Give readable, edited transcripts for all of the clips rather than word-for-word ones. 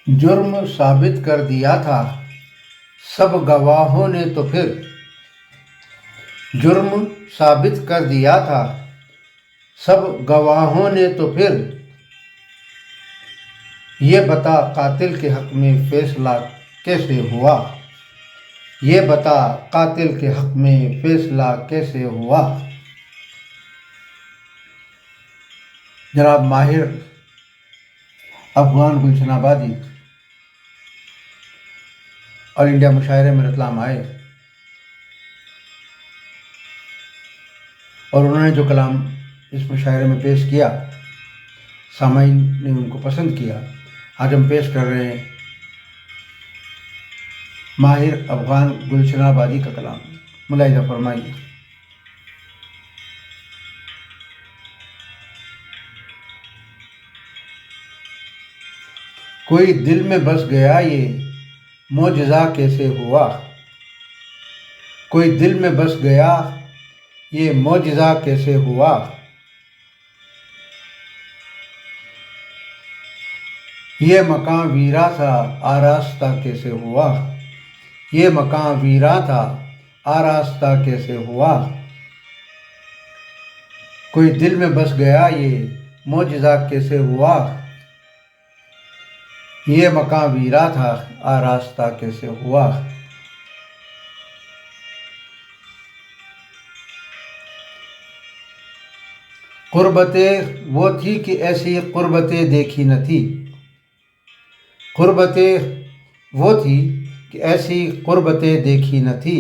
जुर्म साबित कर दिया था सब गवाहों ने तो फिर जुर्म साबित कर दिया था सब गवाहों ने तो फिर ये बता कातिल के हक में फैसला कैसे हुआ। ये बता कातिल के हक में फैसला कैसे हुआ। जनाब माहिर अफगान गुलशन आबादी ऑल इंडिया मुशायरे में रतलाम आए और उन्होंने जो कलाम इस मुशायरे में पेश किया, सामाईन ने उनको पसंद किया। आज हम पेश कर रहे हैं माहिर अफगान गुलशन आबादी का कलाम। मुलाहिजा फरमाइए। कोई दिल में बस गया ये मोजज़ा कैसे हुआ। कोई दिल में बस गया ये मोजज़ा कैसे हुआ। ये मकान वीरा था आरास्ता कैसे हुआ। ये मकान वीरा था आरास्ता कैसे हुआ। कोई दिल में बस गया ये मोजज़ा कैसे हुआ। ये मकान वीरा था आरास्ता कैसे हुआ। कुर्बतें वो थी कि ऐसी कुर्बतें देखी न थी। कुर्बतें वो थी कि ऐसी कुर्बतें देखी न थी।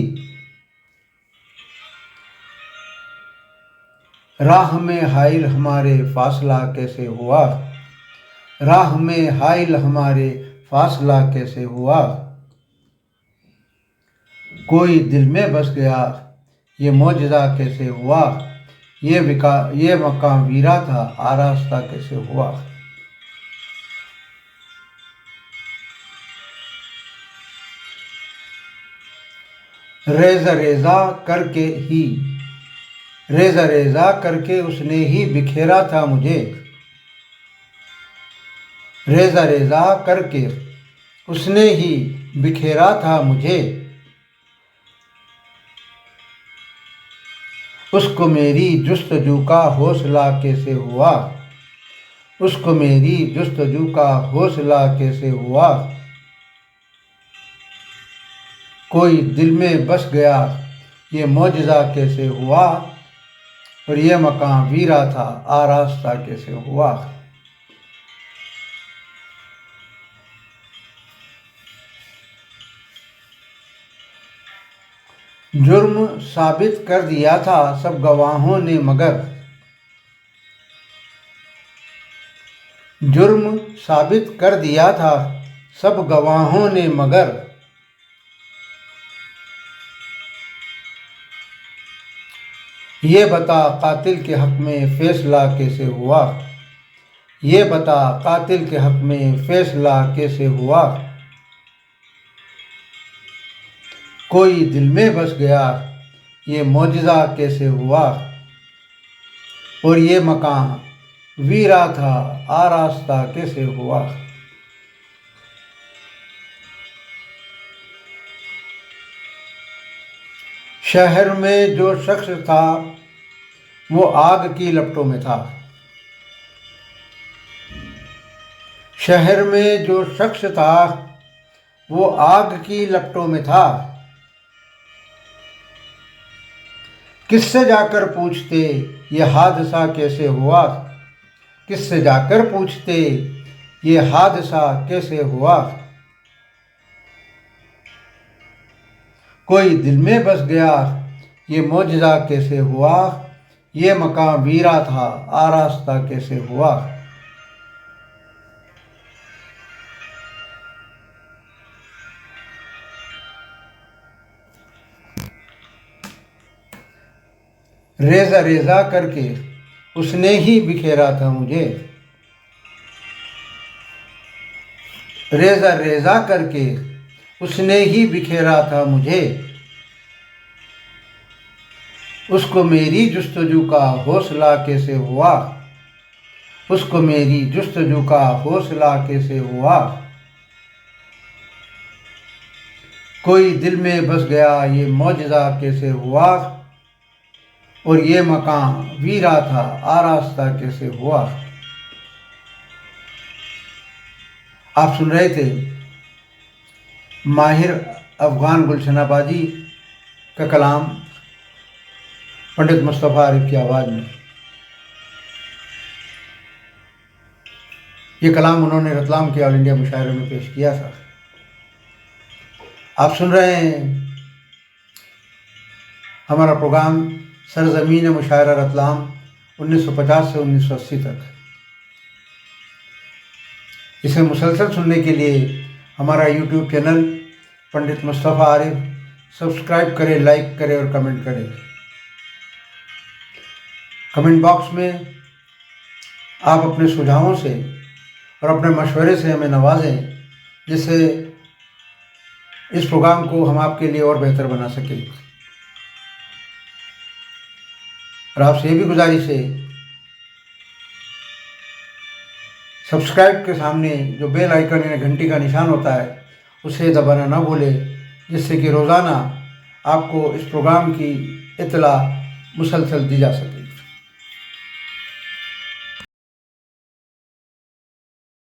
राह में हाइल हमारे फासला कैसे हुआ। राह में हाइल हमारे फासला कैसे हुआ। कोई दिल में बस गया ये मोजज़ा कैसे हुआ। ये मकाम वीरा था आरास्ता कैसे हुआ। रेज़ा रेज़ा करके उसने ही बिखेरा था मुझे। रेज़ा रेज़ा करके उसने ही बिखेरा था मुझे। उसको मेरी जुस्तजू का हौसला कैसे हुआ। उसको मेरी जुस्तजू का हौसला कैसे हुआ। कोई दिल में बस गया ये मोजज़ा कैसे हुआ। और ये मकान वीरा था आरास्ता कैसे हुआ। जुर्म साबित कर दिया था सब गवाहों ने मगर। जुर्म साबित कर दिया था सब गवाहों ने मगर। ये बता कातिल के हक में फैसला कैसे हुआ। ये बता कातिल के हक में फैसला कैसे हुआ। कोई दिल में बस गया ये मोजज़ा कैसे हुआ। और ये मकान वीरा था आरास्ता कैसे हुआ। शहर में जो शख्स था वो आग की लपटों में था। शहर में जो शख्स था वो आग की लपटों में था। किससे जाकर पूछते ये हादसा कैसे हुआ। किससे जाकर पूछते ये हादसा कैसे हुआ। कोई दिल में बस गया ये मोजज़ा कैसे हुआ। ये मकान वीरा था आरास्ता कैसे हुआ। रेज़ा रेज़ा करके उसने ही बिखेरा था मुझे। रेज़ा रेज़ा करके उसने ही बिखेरा था मुझे। उसको मेरी जुस्तजू का हौसला कैसे हुआ। उसको मेरी जुस्तजू का हौसला कैसे हुआ। कोई दिल में बस गया ये मौजज़ा कैसे हुआ, और ये मकान वीरा था आरास्ता कैसे हुआ। आप सुन रहे थे माहिर अफ़गान गुलशन आबादी का कलाम पंडित मुस्तफ़ा आरिफ की आवाज़ में। ये कलाम उन्होंने रतलाम के ऑल इंडिया मुशायरे में पेश किया था। आप सुन रहे हैं हमारा प्रोग्राम सरज़मीन मुशायरा रतलाम 1950 से 1980 तक। इसे मुसलसल सुनने के लिए हमारा यूट्यूब चैनल पंडित मुस्तफ़ा आरिफ सब्सक्राइब करें, लाइक करें और कमेंट करें। कमेंट बॉक्स में आप अपने सुझावों से और अपने मशवरे से हमें नवाजें, जिससे इस प्रोग्राम को हम आपके लिए और बेहतर बना सकें। और आपसे ये भी गुजारिश है, सब्सक्राइब के सामने जो बेल आइकन या घंटी का निशान होता है उसे दबाना ना भूलें, जिससे कि रोज़ाना आपको इस प्रोग्राम की इत्तला मुसलसल दी जा सके।